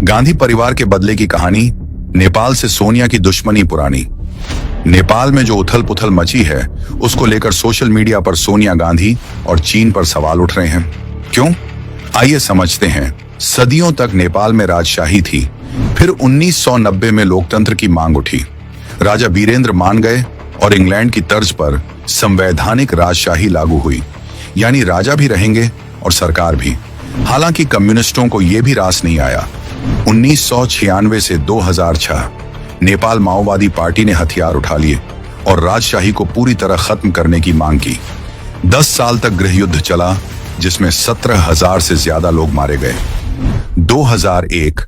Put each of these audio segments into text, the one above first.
गांधी परिवार के बदले की कहानी, नेपाल से सोनिया की दुश्मनी पुरानी। नेपाल में जो उथल पुथल मची है, उसको लेकर सोशल मीडिया पर सोनिया गांधी और चीन पर सवाल उठ रहे हैं। क्यों? आइए समझते हैं। सदियों तक नेपाल में राजशाही थी, फिर 1990 में लोकतंत्र की मांग उठी। राजा वीरेंद्र मान गए और इंग्लैंड की तर्ज पर संवैधानिक राजशाही लागू हुई, यानी राजा भी रहेंगे और सरकार भी। हालांकि कम्युनिस्टों को यह भी रास नहीं आया। 1996 से 2006 नेपाल माओवादी पार्टी ने हथियार उठा लिए और राजशाही को पूरी तरह खत्म करने की मांग की। 10 साल तक गृह युद्ध चला, जिसमें 17,000 से ज्यादा लोग मारे गए। 2001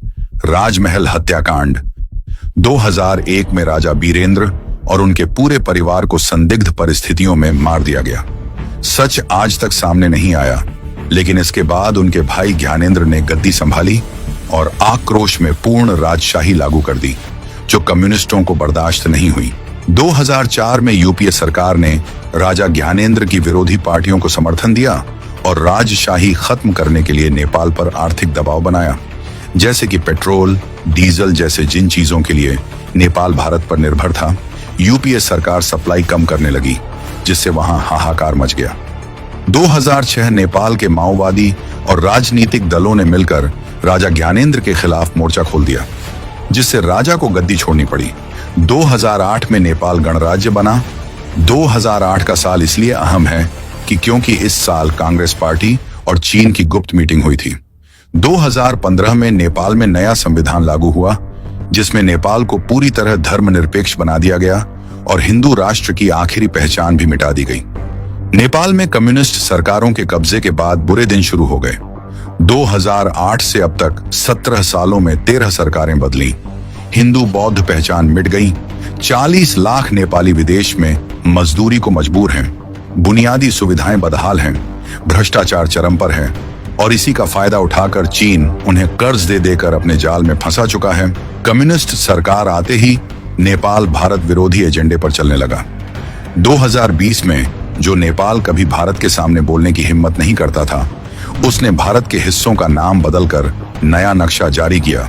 राजमहल हत्याकांड। 2001 में राजा वीरेंद्र और उनके पूरे परिवार को संदिग्ध परिस्थितियों में मार दिया गया। सच आज तक सामने नहीं आया, लेकिन इसके बाद उनके भाई ज्ञानेंद्र ने गद्दी संभाली और आक्रोश में पूर्ण राजशाही लागू कर दी, जो कम्युनिस्टों को बर्दाश्त नहीं हुई। 2004 में यूपीए सरकार ने राजा ज्ञानेंद्र की विरोधी पार्टियों को समर्थन दिया और राजशाही खत्म करने के लिए नेपाल पर आर्थिक दबाव बनाया, जैसे कि पेट्रोल, डीजल जैसे जिन चीजों के लिए नेपाल भारत पर निर्भर था, यूपीए सरकार सप्लाई कम करने लगी, जिससे वहां हाहाकार मच गया। 2006 नेपाल के माओवादी और राजनीतिक दलों ने मिलकर राजा ज्ञानेंद्र के खिलाफ मोर्चा खोल दिया, जिससे राजा को गद्दी छोड़नी पड़ी। 2008 में नेपाल गणराज्य बना। 2008 का साल इसलिए अहम है कि क्योंकि इस साल कांग्रेस पार्टी और चीन की गुप्त मीटिंग हुई थी। 2015 में नेपाल में नया संविधान लागू हुआ, जिसमें नेपाल को पूरी तरह धर्मनिरपेक्ष बना दिया गया और हिंदू राष्ट्र की आखिरी पहचान भी मिटा दी गई। नेपाल में कम्युनिस्ट सरकारों के कब्जे के बाद बुरे दिन शुरू हो गए। 2008 से अब तक 17 सालों में 13 सरकारें बदली। हिंदू बौद्ध पहचान मिट गई। 40 लाख नेपाली विदेश में मजदूरी को मजबूर हैं। बुनियादी सुविधाएं बदहाल हैं। भ्रष्टाचार चरम पर है और इसी का फायदा उठाकर चीन उन्हें कर्ज दे देकर अपने जाल में फंसा चुका है। कम्युनिस्ट सरकार आते ही नेपाल भारत विरोधी एजेंडे पर चलने लगा। 2020 में जो नेपाल कभी भारत के सामने बोलने की हिम्मत नहीं करता था, उसने भारत के हिस्सों का नाम बदलकर नया नक्शा जारी किया।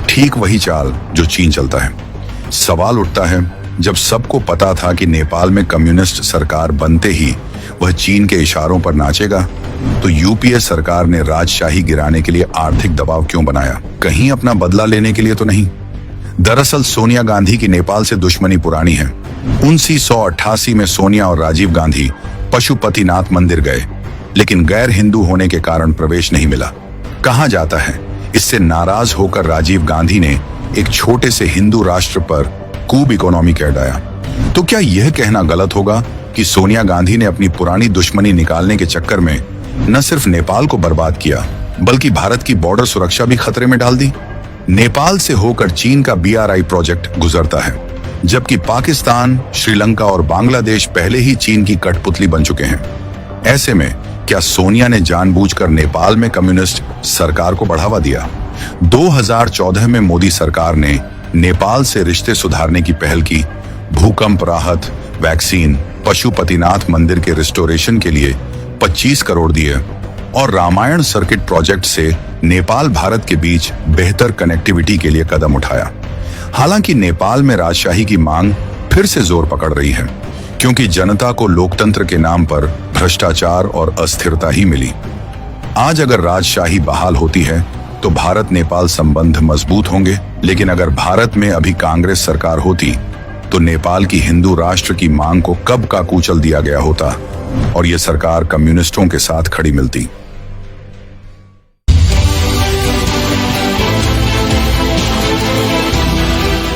ठीक वही चाल जो चीन चलता है। सवाल उठता है, जब सबको पता था कि नेपाल में कम्युनिस्ट सरकार बनते ही वह चीन के इशारों पर नाचेगा, तो यूपीए सरकार ने राजशाही गिराने के लिए आर्थिक दबाव क्यों बनाया? कहीं अपना बदला लेने के लिए तो नहीं। दरअसल सोनिया गांधी की नेपाल से दुश्मनी पुरानी है। 1988 में सोनिया और राजीव गांधी पशुपतिनाथ मंदिर गए, लेकिन गैर हिंदू होने के कारण प्रवेश नहीं मिला। कहा जाता है, इससे नाराज होकर राजीव गांधी ने एक छोटे से हिंदू राष्ट्र पर कूब इकोनॉमी कह डाया। तो क्या यह कहना गलत होगा कि सोनिया गांधी ने अपनी पुरानी दुश्मनी निकालने के चक्कर में न सिर्फ नेपाल को बर्बाद किया, बल्कि भारत की बॉर्डर सुरक्षा भी खतरे में डाल दी? नेपाल से होकर चीन का BRI प्रोजेक्ट गुजरता है, जबकि पाकिस्तान, श्रीलंका और बांग्लादेश पहले ही चीन की कठपुतली बन चुके हैं। ऐसे में क्या सोनिया ने जानबूझकर नेपाल में कम्युनिस्ट सरकार को बढ़ावा दिया? 2014 में मोदी सरकार ने नेपाल से रिश्ते सुधारने की पहल की। भूकंप राहत, वैक्सीन, पशुपतिनाथ मंदिर के रिस्टोरेशन के लिए 25 करोड़ दिए और रामायण सर्किट प्रोजेक्ट से नेपाल भारत के बीच बेहतर कनेक्टिविटी के लिए कदम उठाया। हालांकि नेपाल में राजशाही की मांग फिर से जोर पकड़ रही है, क्योंकि जनता को लोकतंत्र के नाम पर भ्रष्टाचार और अस्थिरता ही मिली। आज अगर राजशाही बहाल होती है तो भारत नेपाल संबंध मजबूत होंगे, लेकिन अगर भारत में अभी कांग्रेस सरकार होती तो नेपाल की हिंदू राष्ट्र की मांग को कब का कुचल दिया गया होता और ये सरकार कम्युनिस्टों के साथ खड़ी मिलती।